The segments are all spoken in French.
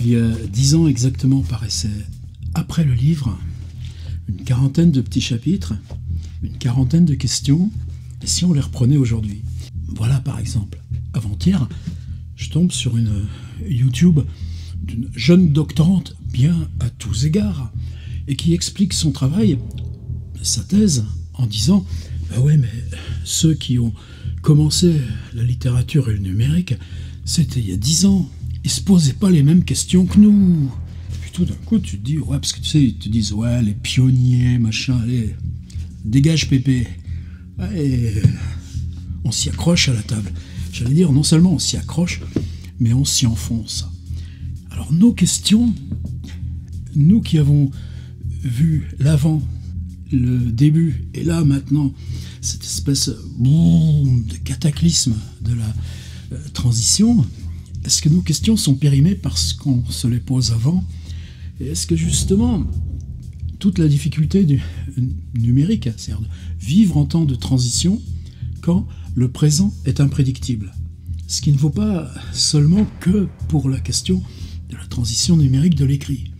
Il y a 10 ans exactement paraissait, après le livre, une quarantaine de petits chapitres, une quarantaine de questions, et si on les reprenait aujourd'hui? Voilà par exemple, avant-hier, je tombe sur une YouTube d'une jeune doctorante bien à tous égards, et qui explique son travail, sa thèse, en disant « Bah ouais, mais ceux qui ont commencé la littérature et le numérique, c'était il y a 10 ans. Ils se posaient pas les mêmes questions que nous. » Puis tout d'un coup, tu te dis « Ouais, parce que tu sais, ils te disent « Ouais, les pionniers, machin, allez, dégage Pépé. » Et on s'y accroche à la table. J'allais dire, non seulement on s'y accroche, mais on s'y enfonce. Alors nos questions, nous qui avons vu l'avant, le début, et là maintenant, cette espèce de cataclysme de la transition, est-ce que nos questions sont périmées parce qu'on se les pose avant? Et est-ce que justement, toute la difficulté du numérique, c'est-à-dire de vivre en temps de transition, quand le présent est imprédictible? Ce qui ne vaut pas seulement que pour la question de la transition numérique de l'écrit.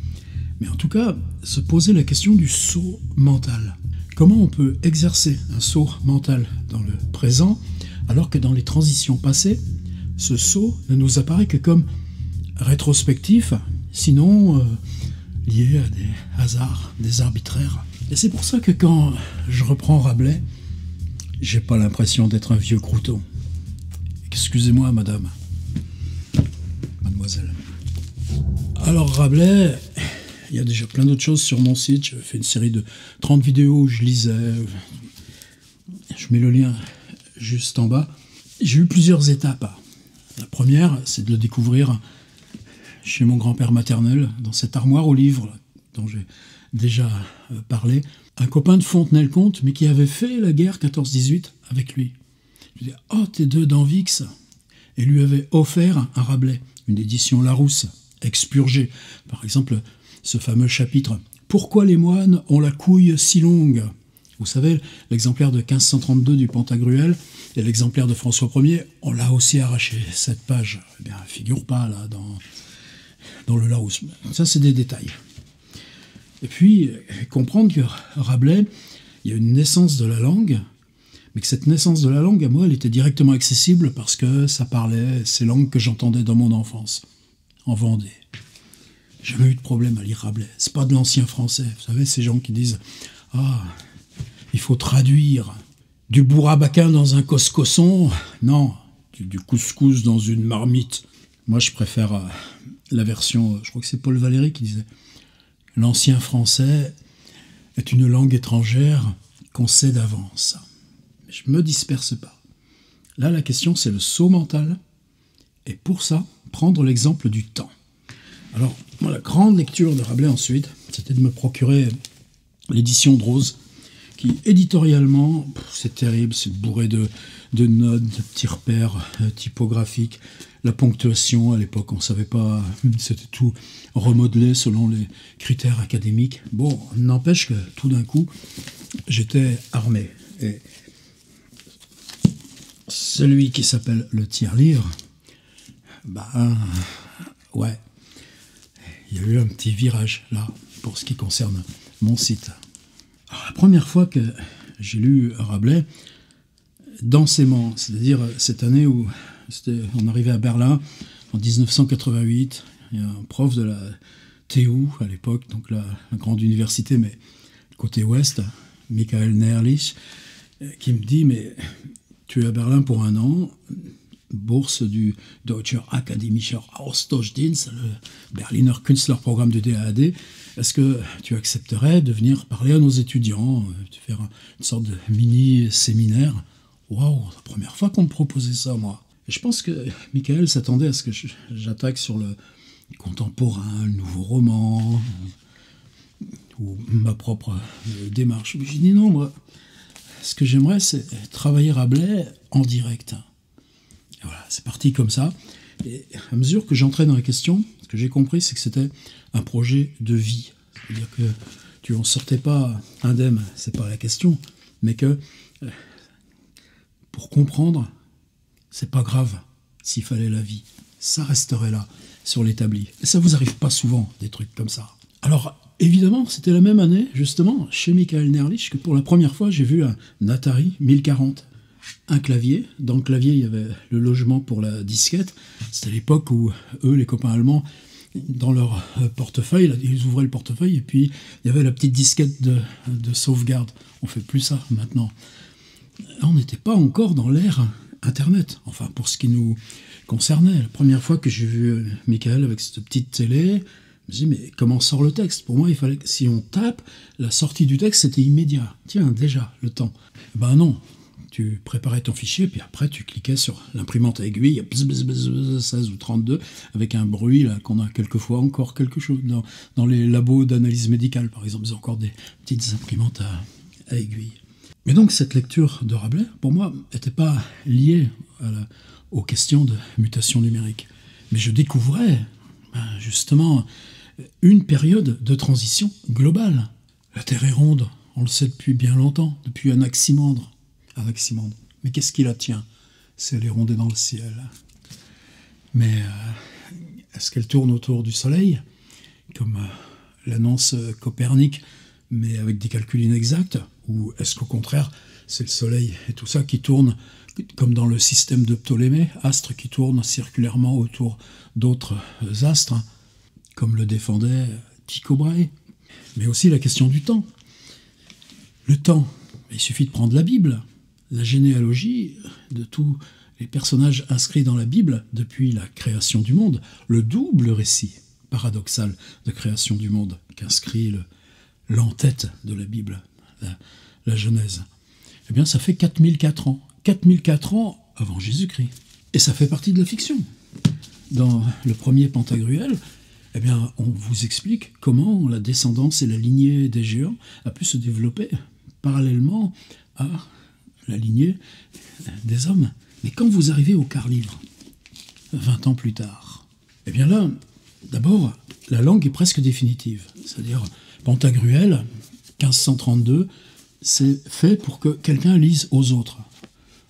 Mais en tout cas, se poser la question du saut mental. Comment on peut exercer un saut mental dans le présent, alors que dans les transitions passées, ce saut ne nous apparaît que comme rétrospectif, sinon lié à des hasards, des arbitraires. Et c'est pour ça que quand je reprends Rabelais, j'ai pas l'impression d'être un vieux crouton. Excusez-moi, madame. Mademoiselle. Alors Rabelais, il y a déjà plein d'autres choses sur mon site. J'ai fait une série de 30 vidéos où je lisais. Je mets le lien juste en bas. J'ai eu plusieurs étapes. La première, c'est de le découvrir chez mon grand-père maternel, dans cette armoire aux livres dont j'ai déjà parlé. Un copain de Fontenay-le-Comte, mais qui avait fait la guerre 14-18 avec lui. Je lui dis « Oh, t'es deux d'Anvix !» Et lui avait offert un Rabelais, une édition Larousse, expurgée. Par exemple, ce fameux chapitre « Pourquoi les moines ont la couille si longue ?» Vous savez, l'exemplaire de 1532 du Pantagruel et l'exemplaire de François Ier, on l'a aussi arraché, cette page. Eh bien, figure pas, là, dans le Larousse. Ça, c'est des détails. Et puis, comprendre que Rabelais, il y a une naissance de la langue, mais que cette naissance de la langue, à moi, elle était directement accessible parce que ça parlait ces langues que j'entendais dans mon enfance, en Vendée. J'ai jamais eu de problème à lire Rabelais. C'est pas de l'ancien français. Vous savez, ces gens qui disent « Ah, il faut traduire du bourrabaquin dans un coscosson. » Non, du couscous dans une marmite. Moi, je préfère la version, je crois que c'est Paul Valéry qui disait « L'ancien français est une langue étrangère qu'on sait d'avance. » Je ne me disperse pas. Là, la question, c'est le saut mental. Et pour ça, prendre l'exemple du temps. Alors, moi, la grande lecture de Rabelais ensuite, c'était de me procurer l'édition de Rose, qui, éditorialement, c'est terrible, c'est bourré de notes, de petits repères typographiques. La ponctuation, à l'époque, on ne savait pas, c'était tout remodelé selon les critères académiques. Bon, n'empêche que, tout d'un coup, j'étais armé. Et celui qui s'appelle le tiers-livre, ouais, il y a eu un petit virage là, pour ce qui concerne mon site. Alors, la première fois que j'ai lu Rabelais, densément, c'est-à-dire cette année où on arrivait à Berlin, en 1988, il y a un prof de la TU à l'époque, donc la grande université, mais côté ouest, Michael Nährlich, qui me dit, mais tu es à Berlin pour 1 an, bourse du Deutscher Akademischer Austauschdienst, le Berliner Künstlerprogramm du DAAD. Est-ce que tu accepterais de venir parler à nos étudiants, de faire une sorte de mini-séminaire? Waouh, la première fois qu'on me proposait ça, moi. Et je pense que Michael s'attendait à ce que j'attaque sur le contemporain, le nouveau roman, ou ma propre démarche. J'ai dit non, moi, ce que j'aimerais, c'est travailler Rabelais en direct. Et voilà, c'est parti comme ça. Et à mesure que j'entrais dans la question, ce que j'ai compris, c'est que c'était un projet de vie. C'est-à-dire que tu en sortais pas indemne, c'est pas la question, mais que pour comprendre, c'est pas grave s'il fallait la vie. Ça resterait là. sur l'établi. Et ça vous arrive pas souvent, des trucs comme ça. Alors, évidemment, c'était la même année, justement, chez Michael Nerlich, que pour la première fois, j'ai vu un Atari 1040. Un clavier. Dans le clavier, il y avait le logement pour la disquette. C'était l'époque où eux, les copains allemands, dans leur portefeuille, là, ils ouvraient le portefeuille et puis il y avait la petite disquette de sauvegarde. On fait plus ça maintenant. Là, on n'était pas encore dans l'ère Internet. Enfin, pour ce qui nous concernait. La première fois que j'ai vu Michael avec cette petite télé, je me suis dit, mais comment sort le texte? Pour moi, il fallait que si on tape, la sortie du texte, c'était immédiat. Tiens, déjà, le temps. Ben non. Tu préparais ton fichier, puis après tu cliquais sur l'imprimante à aiguille, 16 ou 32, avec un bruit là qu'on a quelquefois encore quelque chose. Dans les labos d'analyse médicale, par exemple, ils ont encore des petites imprimantes à aiguille. Mais donc cette lecture de Rabelais, pour moi, n'était pas liée aux questions de mutation numérique. Mais je découvrais justement une période de transition globale. La Terre est ronde, on le sait depuis bien longtemps, depuis Anaximandre. Mais qu'est-ce qui la tient? C'est elle est rondée dans le ciel. Mais est-ce qu'elle tourne autour du Soleil, comme l'annonce Copernic, mais avec des calculs inexacts? Ou est-ce qu'au contraire, c'est le Soleil et tout ça qui tourne, comme dans le système de Ptolémée, astres qui tournent circulairement autour d'autres astres, comme le défendait Tycho Brahe? Mais aussi la question du temps. Le temps, il suffit de prendre la Bible. La généalogie de tous les personnages inscrits dans la Bible depuis la création du monde, le double récit paradoxal de création du monde qu'inscrit l'entête de la Bible, la Genèse, eh bien ça fait 4004 ans. 4004 ans avant Jésus-Christ. Et ça fait partie de la fiction. Dans le premier Pantagruel, eh bien, on vous explique comment la descendance et la lignée des géants a pu se développer parallèlement à la lignée des hommes. Mais quand vous arrivez au quart-livre, 20 ans plus tard, eh bien là, d'abord, la langue est presque définitive. C'est-à-dire, Pantagruel, 1532, c'est fait pour que quelqu'un lise aux autres.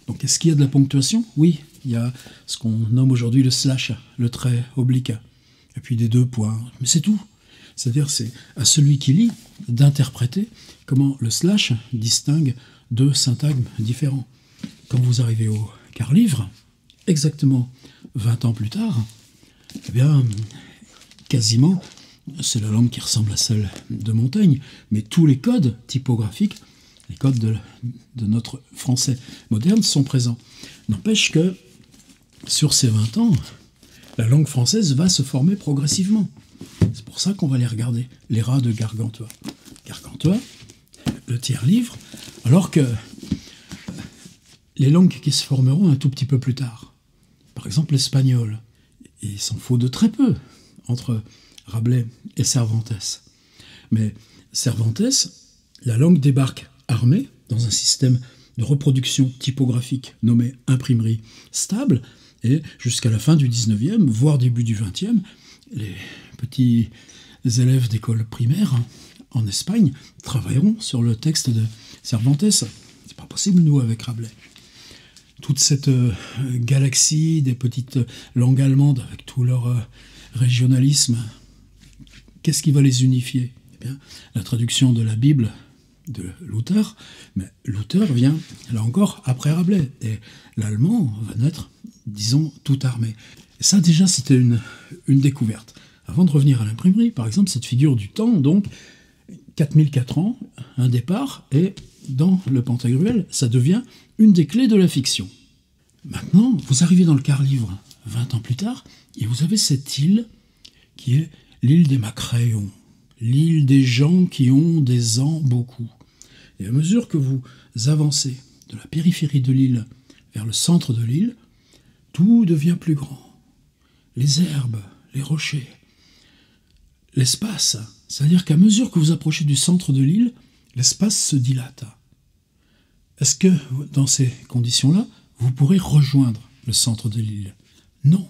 Donc, est-ce qu'il y a de la ponctuation? Oui, il y a ce qu'on nomme aujourd'hui le slash, le trait oblique, et puis des 2 points. Mais c'est tout. C'est-à-dire, c'est à celui qui lit d'interpréter comment le slash distingue 2 syntagmes différents. Quand vous arrivez au quart-livre, exactement 20 ans plus tard, eh bien, quasiment, c'est la langue qui ressemble à celle de Montaigne, mais tous les codes typographiques, les codes de notre français moderne sont présents. N'empêche que, sur ces 20 ans, la langue française va se former progressivement. C'est pour ça qu'on va les regarder, les rats de Gargantua. Gargantua, le tiers-livre, alors que les langues qui se formeront un tout petit peu plus tard, par exemple l'espagnol, il s'en faut de très peu entre Rabelais et Cervantes. Mais Cervantes, la langue débarque armée dans un système de reproduction typographique nommé imprimerie stable, et jusqu'à la fin du 19e, voire début du 20e, les petits élèves d'école primaire en Espagne travailleront sur le texte de Cervantes. C'est pas possible, nous, avec Rabelais. Toute cette galaxie des petites langues allemandes, avec tout leur régionalisme, qu'est-ce qui va les unifier? Eh bien, la traduction de la Bible de Luther, mais Luther vient, là encore, après Rabelais, et l'allemand va naître, disons, tout armé. Et ça, déjà, c'était une découverte. Avant de revenir à l'imprimerie, par exemple, cette figure du temps, donc, 4004 ans, un départ, et dans le Pantagruel, ça devient une des clés de la fiction. Maintenant, vous arrivez dans le quart-livre, 20 ans plus tard, et vous avez cette île qui est l'île des Macréons, l'île des gens qui ont des ans beaucoup. Et à mesure que vous avancez de la périphérie de l'île vers le centre de l'île, tout devient plus grand. Les herbes, les rochers, l'espace, c'est-à-dire qu'à mesure que vous approchez du centre de l'île, l'espace se dilate. Est-ce que, dans ces conditions-là, vous pourrez rejoindre le centre de l'île? Non.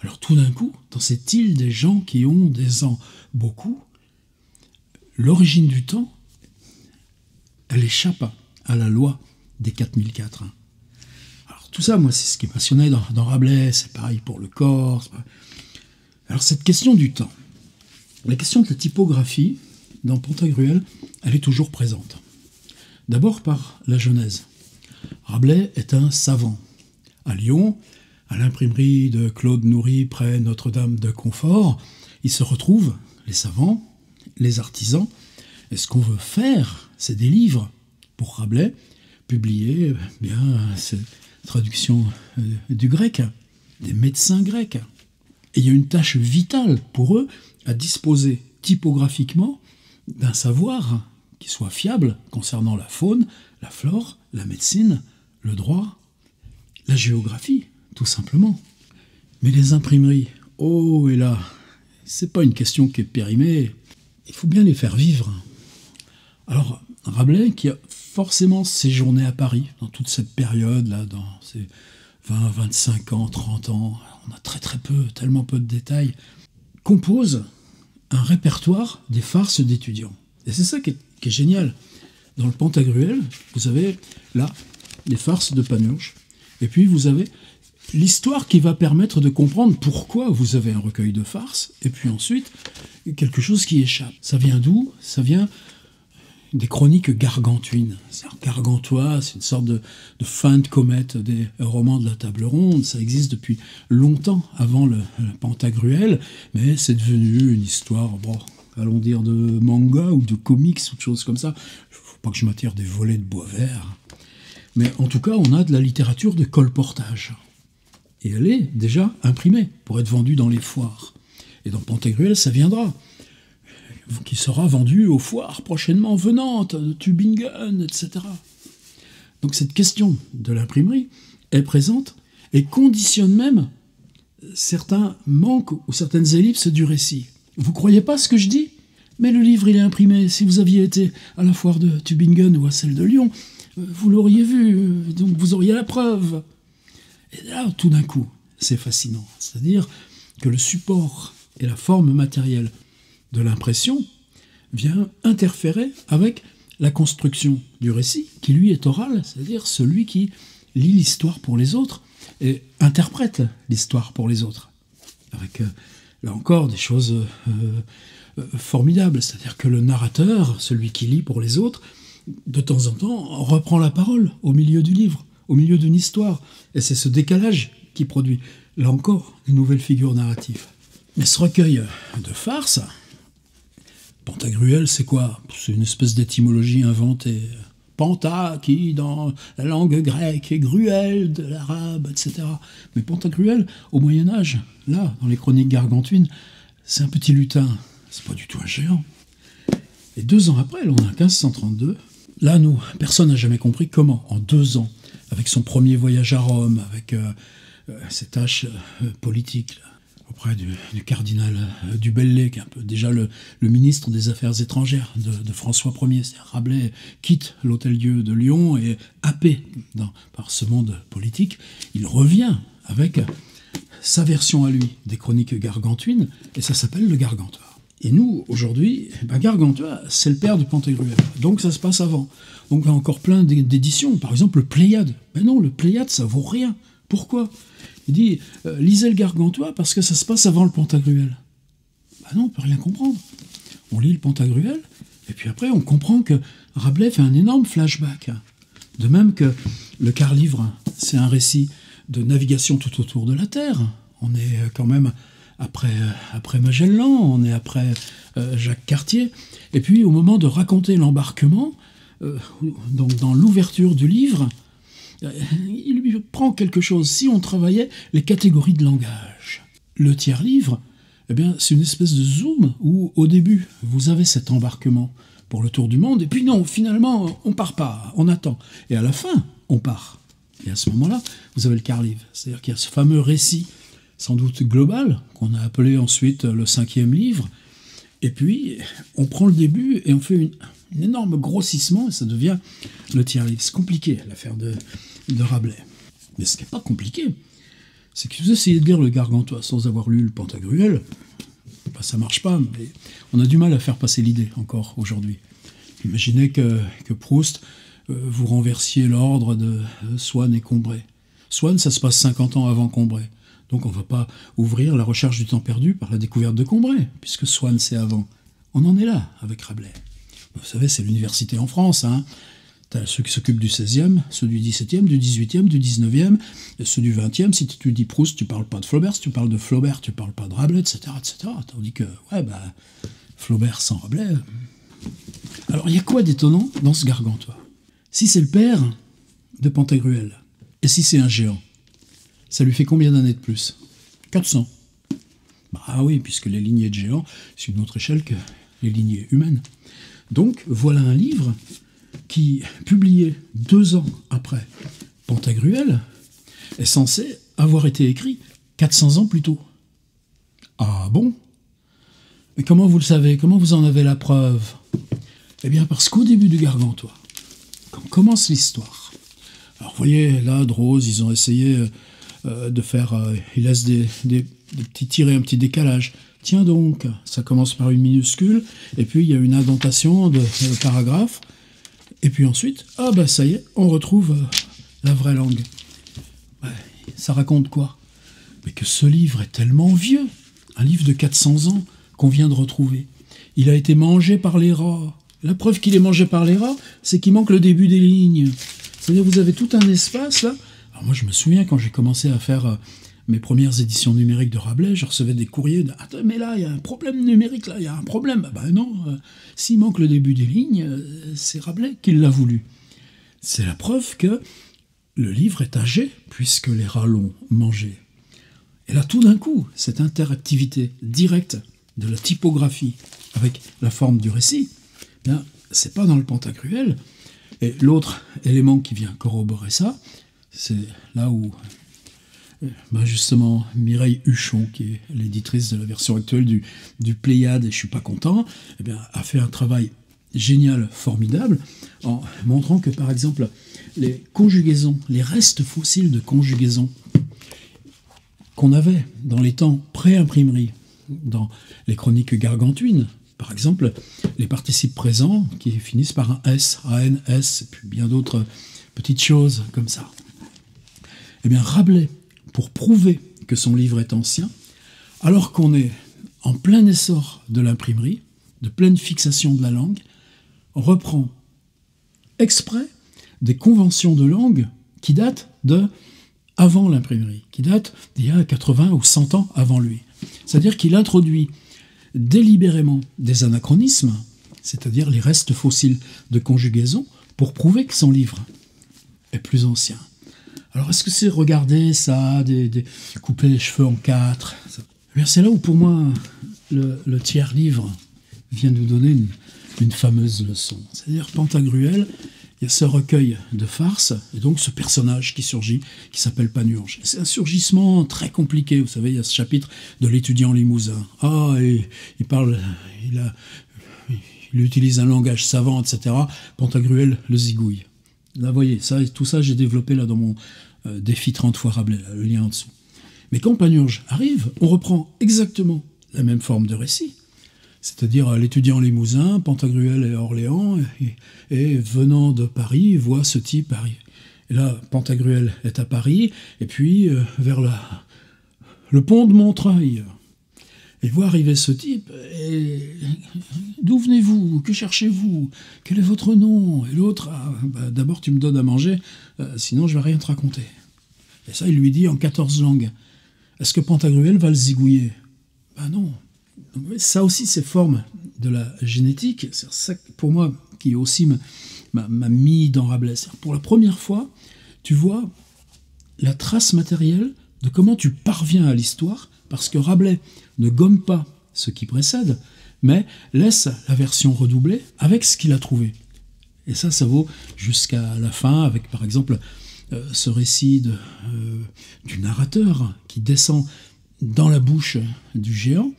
Alors tout d'un coup, dans cette île des gens qui ont des ans beaucoup, l'origine du temps, elle échappe à la loi des 4004. Alors tout ça, moi, c'est ce qui me passionnait dans Rabelais, c'est pareil pour le corps. Alors cette question du temps, la question de la typographie dans Pantagruel, elle est toujours présente. D'abord par la Genèse. Rabelais est un savant. À Lyon, à l'imprimerie de Claude Noury, près Notre-Dame de Confort, ils se retrouvent, les savants, les artisans, et ce qu'on veut faire, c'est des livres pour Rabelais, publiés, c'est traduction du grec, des médecins grecs. Et il y a une tâche vitale pour eux à disposer typographiquement d'un savoir qui soit fiable concernant la faune, la flore, la médecine, le droit, la géographie, tout simplement. Mais les imprimeries, oh et là, c'est pas une question qui est périmée, il faut bien les faire vivre. Alors, Rabelais, qui a forcément séjourné à Paris dans toute cette période-là, dans ces 20, 25 ans, 30 ans, on a très peu, tellement peu de détails, compose un répertoire des farces d'étudiants. Et c'est ça qui est génial. Dans le Pantagruel, vous avez là les farces de Panurge, et puis vous avez l'histoire qui va permettre de comprendre pourquoi vous avez un recueil de farces, et puis ensuite quelque chose qui échappe. Ça vient d'où? Ça vient des chroniques gargantuines. Gargantua, c'est une sorte de fin de comète des romans de la table ronde. Ça existe depuis longtemps avant le Pantagruel, mais c'est devenu une histoire, bon, allons dire de manga ou de comics ou de choses comme ça. Il ne faut pas que je m'attire des volets de bois vert. Mais en tout cas, on a de la littérature de colportage. Et elle est déjà imprimée pour être vendue dans les foires. Et dans Pantagruel, ça viendra. Qui sera vendu aux foires prochainement venantes, de Tübingen, etc. Donc cette question de l'imprimerie est présente et conditionne même certains manques ou certaines ellipses du récit. Vous croyez pas ce que je dis? Mais le livre, il est imprimé. Si vous aviez été à la foire de Tübingen ou à celle de Lyon, vous l'auriez vu, donc vous auriez la preuve. Et là, tout d'un coup, c'est fascinant. C'est-à-dire que le support et la forme matérielle de l'impression vient interférer avec la construction du récit, qui lui est oral, c'est-à-dire celui qui lit l'histoire pour les autres et interprète l'histoire pour les autres. Avec, là encore, des choses formidables, c'est-à-dire que le narrateur, celui qui lit pour les autres, de temps en temps, reprend la parole au milieu du livre, au milieu d'une histoire. Et c'est ce décalage qui produit, là encore, une nouvelle figure narrative. Mais ce recueil de farces, Pantagruel, c'est quoi? C'est une espèce d'étymologie inventée. Panta, qui dans la langue grecque, est gruel de l'arabe, etc. Mais Pantagruel, au Moyen-Âge, là, dans les chroniques gargantuines, c'est un petit lutin. C'est pas du tout un géant. Et 2 ans après, là, on a 1532. Là, nous, personne n'a jamais compris comment, en 2 ans, avec son premier voyage à Rome, avec ses tâches politiques, là, auprès du cardinal du Bellay, qui est un peu déjà le ministre des Affaires étrangères de François Ier. C'est-à-dire Rabelais quitte l'Hôtel-Dieu de Lyon et happé par ce monde politique, il revient avec sa version à lui des chroniques gargantuines, et ça s'appelle le Gargantua. Et nous, aujourd'hui, Gargantua, c'est le père de Pantagruel. Donc ça se passe avant. Donc il y a encore plein d'éditions. Par exemple, le Pléiade. Mais non, le Pléiade, ça vaut rien. Pourquoi? Il dit, lisez le Gargantua parce que ça se passe avant le Pantagruel. Non, on peut rien comprendre. On lit le Pantagruel, et puis après, on comprend que Rabelais fait un énorme flashback. De même que le quart-livre, c'est un récit de navigation tout autour de la Terre. On est quand même après Magellan, on est après Jacques Cartier. Et puis, au moment de raconter l'embarquement, donc dans l'ouverture du livre, il lui prend quelque chose. Si on travaillait les catégories de langage. Le tiers-livre, eh bien, c'est une espèce de zoom où, au début, vous avez cet embarquement pour le tour du monde, et puis non, finalement, on part pas, on attend. Et à la fin, on part. Et à ce moment-là, vous avez le quart-livre. C'est-à-dire qu'il y a ce fameux récit, sans doute global, qu'on a appelé ensuite le 5e livre, et puis on prend le début et on fait un énorme grossissement, et ça devient le tiers-livre. C'est compliqué, l'affaire de Rabelais. Mais ce qui n'est pas compliqué, c'est que si vous essayez de lire le Gargantua sans avoir lu le Pantagruel, ça marche pas, mais on a du mal à faire passer l'idée encore aujourd'hui. Imaginez que Proust, vous renversiez l'ordre de Swann et Combray. Swann, ça se passe 50 ans avant Combray. Donc on ne va pas ouvrir la recherche du temps perdu par la découverte de Combray, puisque Swann c'est avant. On en est là avec Rabelais. Vous savez, c'est l'université en France. Hein. T'as ceux qui s'occupent du 16e, ceux du 17e, du 18e, du 19e, et ceux du 20e. Si tu dis Proust, tu parles pas de Flaubert. Si tu parles de Flaubert, tu parles pas de Rabelais, etc., etc. Tandis que, Flaubert sans Rabelais... Alors, il y a quoi d'étonnant dans ce Gargantua? Si c'est le père de Pantagruel, et si c'est un géant, ça lui fait combien d'années de plus? 400. Ah oui, puisque les lignées de géants, c'est une autre échelle que les lignées humaines. Donc, voilà un livre qui, publié 2 ans après Pantagruel, est censé avoir été écrit 400 ans plus tôt. Ah bon? Mais comment vous le savez? Comment vous en avez la preuve? Eh bien, parce qu'au début du Gargantua, quand commence l'histoire, alors vous voyez, là, Drose, ils ont essayé de faire... ils laissent des petits tirés, un petit décalage. Tiens donc, ça commence par une minuscule, et puis il y a une indentation de paragraphe, et puis ensuite, ça y est, on retrouve la vraie langue. Ça raconte quoi? Mais que ce livre est tellement vieux, un livre de 400 ans qu'on vient de retrouver. Il a été mangé par les rats. La preuve qu'il est mangé par les rats, c'est qu'il manque le début des lignes. C'est-à-dire vous avez tout un espace là. Alors moi je me souviens quand j'ai commencé à faire mes premières éditions numériques de Rabelais, je recevais des courriers de « Attends, mais là, il y a un problème numérique, là, il y a un problème. » Non, s'il manque le début des lignes, c'est Rabelais qui l'a voulu. C'est la preuve que le livre est âgé, puisque les rats l'ont mangé. Et là, tout d'un coup, cette interactivité directe de la typographie avec la forme du récit, c'est pas dans le Pantagruel. Et l'autre élément qui vient corroborer ça, c'est là où justement Mireille Huchon, qui est l'éditrice de la version actuelle du Pléiade, et je suis pas content, a fait un travail génial, formidable, en montrant que par exemple les conjugaisons, les restes fossiles de conjugaisons qu'on avait dans les temps pré-imprimerie, dans les chroniques gargantuines, par exemple, les participes présents qui finissent par un S, ANS, et puis bien d'autres petites choses comme ça. Rabelais, pour prouver que son livre est ancien, alors qu'on est en plein essor de l'imprimerie, de pleine fixation de la langue, reprend exprès des conventions de langue qui datent de avant l'imprimerie, qui datent d'il y a 80 ou 100 ans avant lui. C'est-à-dire qu'il introduit délibérément des anachronismes, c'est-à-dire les restes fossiles de conjugaison, pour prouver que son livre est plus ancien. Alors est-ce que c'est regarder ça, couper les cheveux en 4 ? C'est là où pour moi le tiers livre vient nous donner une fameuse leçon. C'est-à-dire Pantagruel, il y a ce recueil de farces, et donc ce personnage qui surgit, qui s'appelle Panurge. C'est un surgissement très compliqué, vous savez, il y a ce chapitre de l'étudiant limousin. Et il parle, il utilise un langage savant, etc. Pantagruel le zigouille. Là, vous voyez, tout ça, j'ai développé là dans mon défi 30 fois Rabelais, là, le lien en dessous. Mais quand Panurge arrive, on reprend exactement la même forme de récit. C'est-à-dire l'étudiant limousin, Pantagruel et Orléans, et venant de Paris, voit ce type arriver. Et là, Pantagruel est à Paris, et puis vers le pont de Montreuil. Et voit arriver ce type, et d'où venez-vous? Que cherchez-vous? Quel est votre nom? Et l'autre, d'abord tu me donnes à manger, sinon je ne vais rien te raconter. Et ça, il lui dit en 14 langues. Est-ce que Pantagruel va le zigouiller? Non. Ça aussi, c'est forme de la génétique. C'est ça, pour moi, qui aussi m'a mis dans Rabelais. Pour la première fois, tu vois la trace matérielle de comment tu parviens à l'histoire, parce que Rabelais ne gomme pas ce qui précède, mais laisse la version redoublée avec ce qu'il a trouvé. Et ça vaut jusqu'à la fin, avec par exemple ce récit du narrateur qui descend dans la bouche du géant,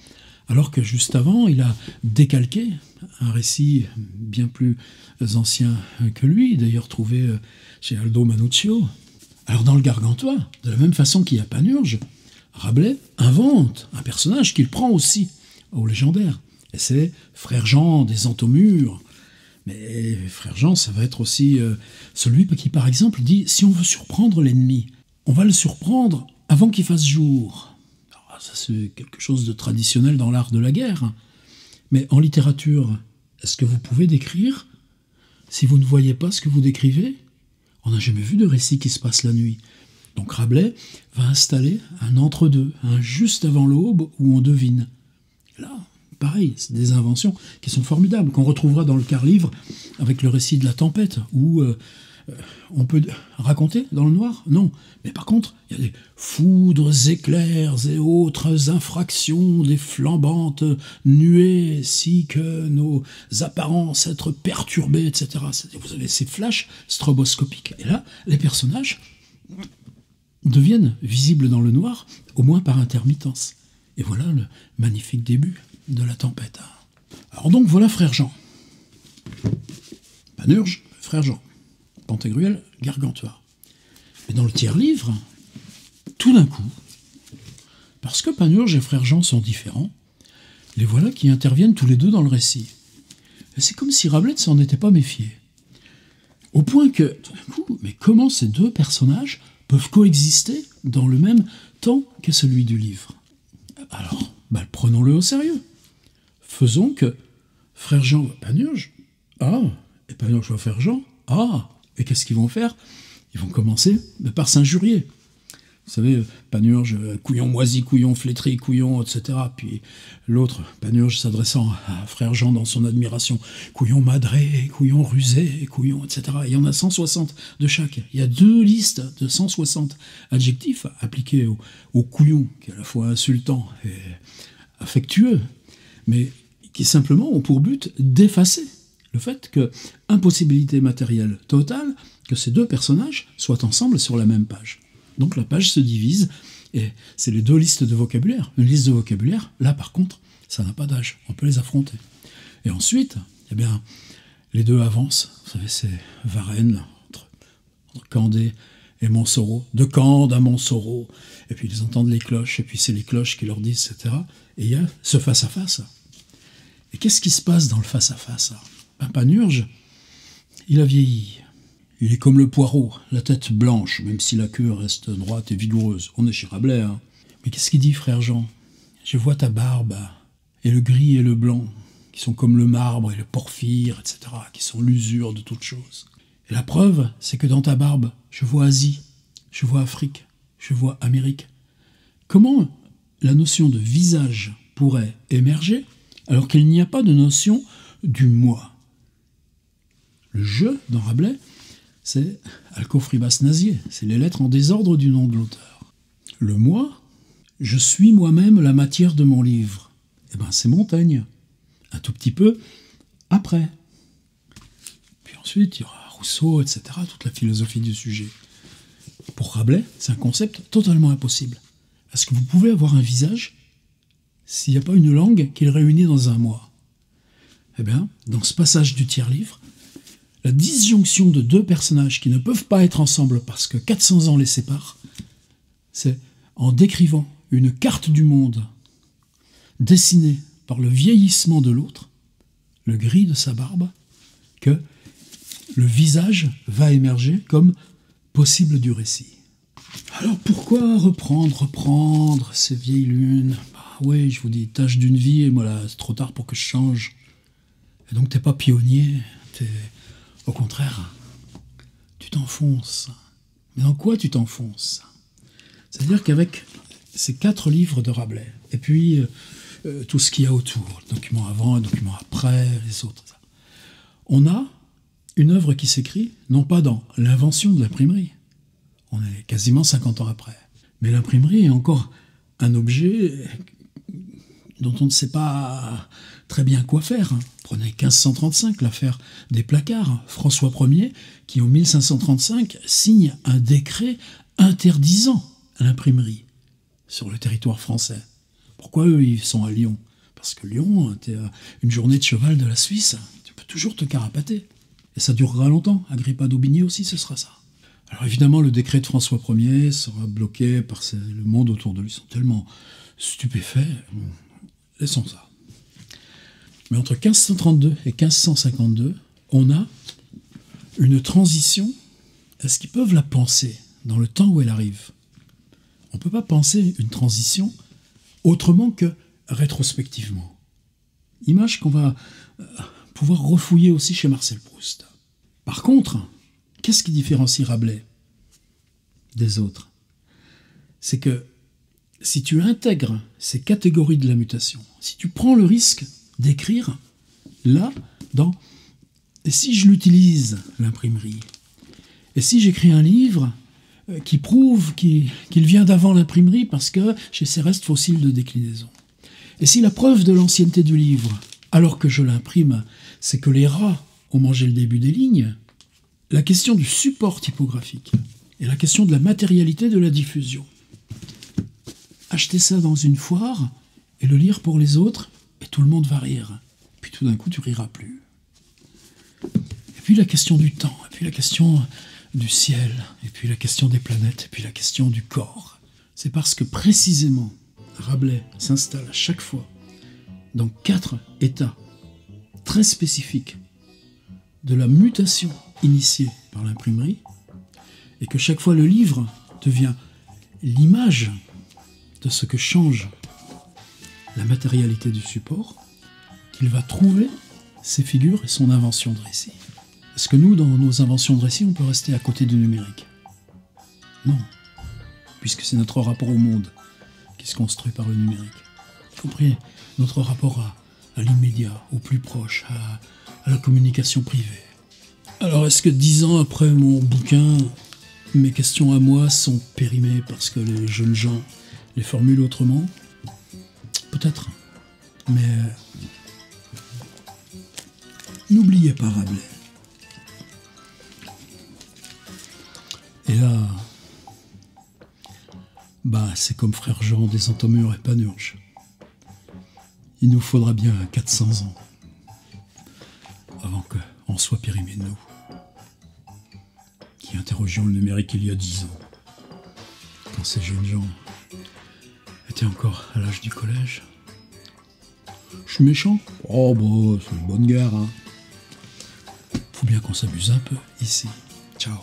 alors que juste avant, il a décalqué un récit bien plus ancien que lui, d'ailleurs trouvé chez Aldo Manuccio. Alors dans le Gargantua, de la même façon qu'il y a Panurge, Rabelais invente un personnage qu'il prend aussi au légendaire. Et c'est Frère Jean des Entomures. Mais Frère Jean, ça va être aussi celui qui, par exemple, dit « Si on veut surprendre l'ennemi, on va le surprendre avant qu'il fasse jour. Alors, ça, c'est quelque chose de traditionnel dans l'art de la guerre. Mais en littérature, est-ce que vous pouvez décrire si vous ne voyez pas ce que vous décrivez? On n'a jamais vu de récit qui se passe la nuit. Donc Rabelais va installer un entre-deux, un juste avant l'aube où on devine. Et là, pareil, c'est des inventions qui sont formidables, qu'on retrouvera dans le quart-livre avec le récit de la tempête, où on peut raconter dans le noir? Non. Mais par contre, il y a des foudres, éclairs et autres infractions, des flambantes nuées, si que nos apparences être perturbées, etc. Vous avez ces flashs stroboscopiques. Et là, les personnages deviennent visibles dans le noir, au moins par intermittence. Et voilà le magnifique début de la tempête. Alors donc, voilà Frère Jean. Panurge, Frère Jean. Pantagruel, Gargantua. Mais dans le tiers-livre, tout d'un coup, parce que Panurge et Frère Jean sont différents, les voilà qui interviennent tous les deux dans le récit. Et c'est comme si Rabelais ne s'en était pas méfié. Au point que, tout d'un coup, mais comment ces deux personnages peuvent coexister dans le même temps que celui du livre? Alors, prenons-le au sérieux. Faisons que Frère Jean voit Panurge, et Panurge voit Frère Jean, et qu'est-ce qu'ils vont faire? Ils vont commencer par s'injurier. Vous savez, Panurge, couillon moisi, couillon flétri, couillon, etc. Puis l'autre, Panurge s'adressant à Frère Jean dans son admiration, couillon madré, couillon rusé, couillon, etc. Il y en a 160 de chaque. Il y a 2 listes de 160 adjectifs appliqués au couillon, qui est à la fois insultant et affectueux, mais qui simplement ont pour but d'effacer le fait que, impossibilité matérielle totale, que ces deux personnages soient ensemble sur la même page. Donc la page se divise, et c'est les 2 listes de vocabulaire. Une liste de vocabulaire, là par contre, ça n'a pas d'âge, on peut les affronter. Et ensuite, eh bien, les deux avancent, vous savez, c'est Varennes, entre Candé et Montsoreau, de Cande à Montsoreau, et puis ils entendent les cloches, et puis c'est les cloches qui leur disent, etc. Et il y a ce face-à-face. Et qu'est-ce qui se passe dans le face-à-face? Panurge, il a vieilli. Il est comme le poireau, la tête blanche, même si la queue reste droite et vigoureuse. On est chez Rabelais, hein. Mais qu'est-ce qu'il dit, Frère Jean? Je vois ta barbe, et le gris et le blanc, qui sont comme le marbre et le porphyre, etc., qui sont l'usure de toute chose. Et la preuve, c'est que dans ta barbe, je vois Asie, je vois Afrique, je vois Amérique. Comment la notion de visage pourrait émerger alors qu'il n'y a pas de notion du moi? Le « je » dans Rabelais, c'est Alcofribas Nazier, c'est les lettres en désordre du nom de l'auteur. Le moi, je suis moi-même la matière de mon livre. Eh bien, c'est Montaigne, un tout petit peu après. Puis ensuite, il y aura Rousseau, etc., toute la philosophie du sujet. Pour Rabelais, c'est un concept totalement impossible. Est-ce que vous pouvez avoir un visage s'il n'y a pas une langue qui le réunit dans un moi? Eh bien, dans ce passage du tiers-livre, la disjonction de 2 personnages qui ne peuvent pas être ensemble parce que 400 ans les séparent, c'est en décrivant une carte du monde dessinée par le vieillissement de l'autre, le gris de sa barbe, que le visage va émerger comme possible du récit. Alors pourquoi reprendre ces vieilles lunes? Oui, je vous dis, tâche d'une vie, et voilà, c'est trop tard pour que je change. Et donc t'es pas pionnier, au contraire, tu t'enfonces. Mais dans quoi tu t'enfonces? C'est-à-dire qu'avec ces 4 livres de Rabelais, et puis tout ce qu'il y a autour, le document avant, le document après, les autres, on a une œuvre qui s'écrit, non pas dans l'invention de l'imprimerie, on est quasiment 50 ans après, mais l'imprimerie est encore un objet dont on ne sait pas très bien quoi faire. Prenez 1535, l'affaire des placards. François Ier, qui en 1535 signe un décret interdisant l'imprimerie sur le territoire français. Pourquoi eux, ils sont à Lyon? Parce que Lyon, t'es à une journée de cheval de la Suisse, tu peux toujours te carapater. Et ça durera longtemps. Agrippa d'Aubigné aussi, ce sera ça. Alors évidemment, le décret de François Ier sera bloqué par le monde autour de lui. Ils sont tellement stupéfaits. Laissons ça. Mais entre 1532 et 1552, on a une transition. Est-ce qu'ils peuvent la penser dans le temps où elle arrive? On ne peut pas penser une transition autrement que rétrospectivement. Image qu'on va pouvoir refouiller aussi chez Marcel Proust. Par contre, qu'est-ce qui différencie Rabelais des autres? C'est que si tu intègres ces catégories de la mutation, si tu prends le risque d'écrire là, et si je l'utilise, l'imprimerie, et si j'écris un livre qui prouve qu'il vient d'avant l'imprimerie parce que j'ai ces restes fossiles de déclinaison, et si la preuve de l'ancienneté du livre, alors que je l'imprime, c'est que les rats ont mangé le début des lignes, la question du support typographique et la question de la matérialité de la diffusion. Acheter ça dans une foire et le lire pour les autres, et tout le monde va rire. Puis tout d'un coup, tu riras plus. Et puis la question du temps, et puis la question du ciel, et puis la question des planètes, et puis la question du corps. C'est parce que précisément, Rabelais s'installe à chaque fois dans 4 états très spécifiques de la mutation initiée par l'imprimerie, et que chaque fois le livre devient l'image de ce que change la matérialité du support, qu'il va trouver ses figures et son invention de récit. Est-ce que nous, dans nos inventions de récit, on peut rester à côté du numérique? Non, puisque c'est notre rapport au monde qui se construit par le numérique, y compris notre rapport à l'immédiat, au plus proche, à la communication privée. Alors, est-ce que 10 ans après mon bouquin, mes questions à moi sont périmées parce que les jeunes gens les formulent autrement? Peut-être. Mais n'oubliez pas Rabelais. Et là, c'est comme Frère Jean des Entomures et Panurge. Il nous faudra bien 400 ans avant qu'on soit périmé de nous, qui interrogions le numérique il y a 10 ans, quand ces jeunes gens étaient encore à l'âge du collège. Je suis méchant? Oh, c'est une bonne guerre, hein. Faut bien qu'on s'amuse un peu ici. Ciao.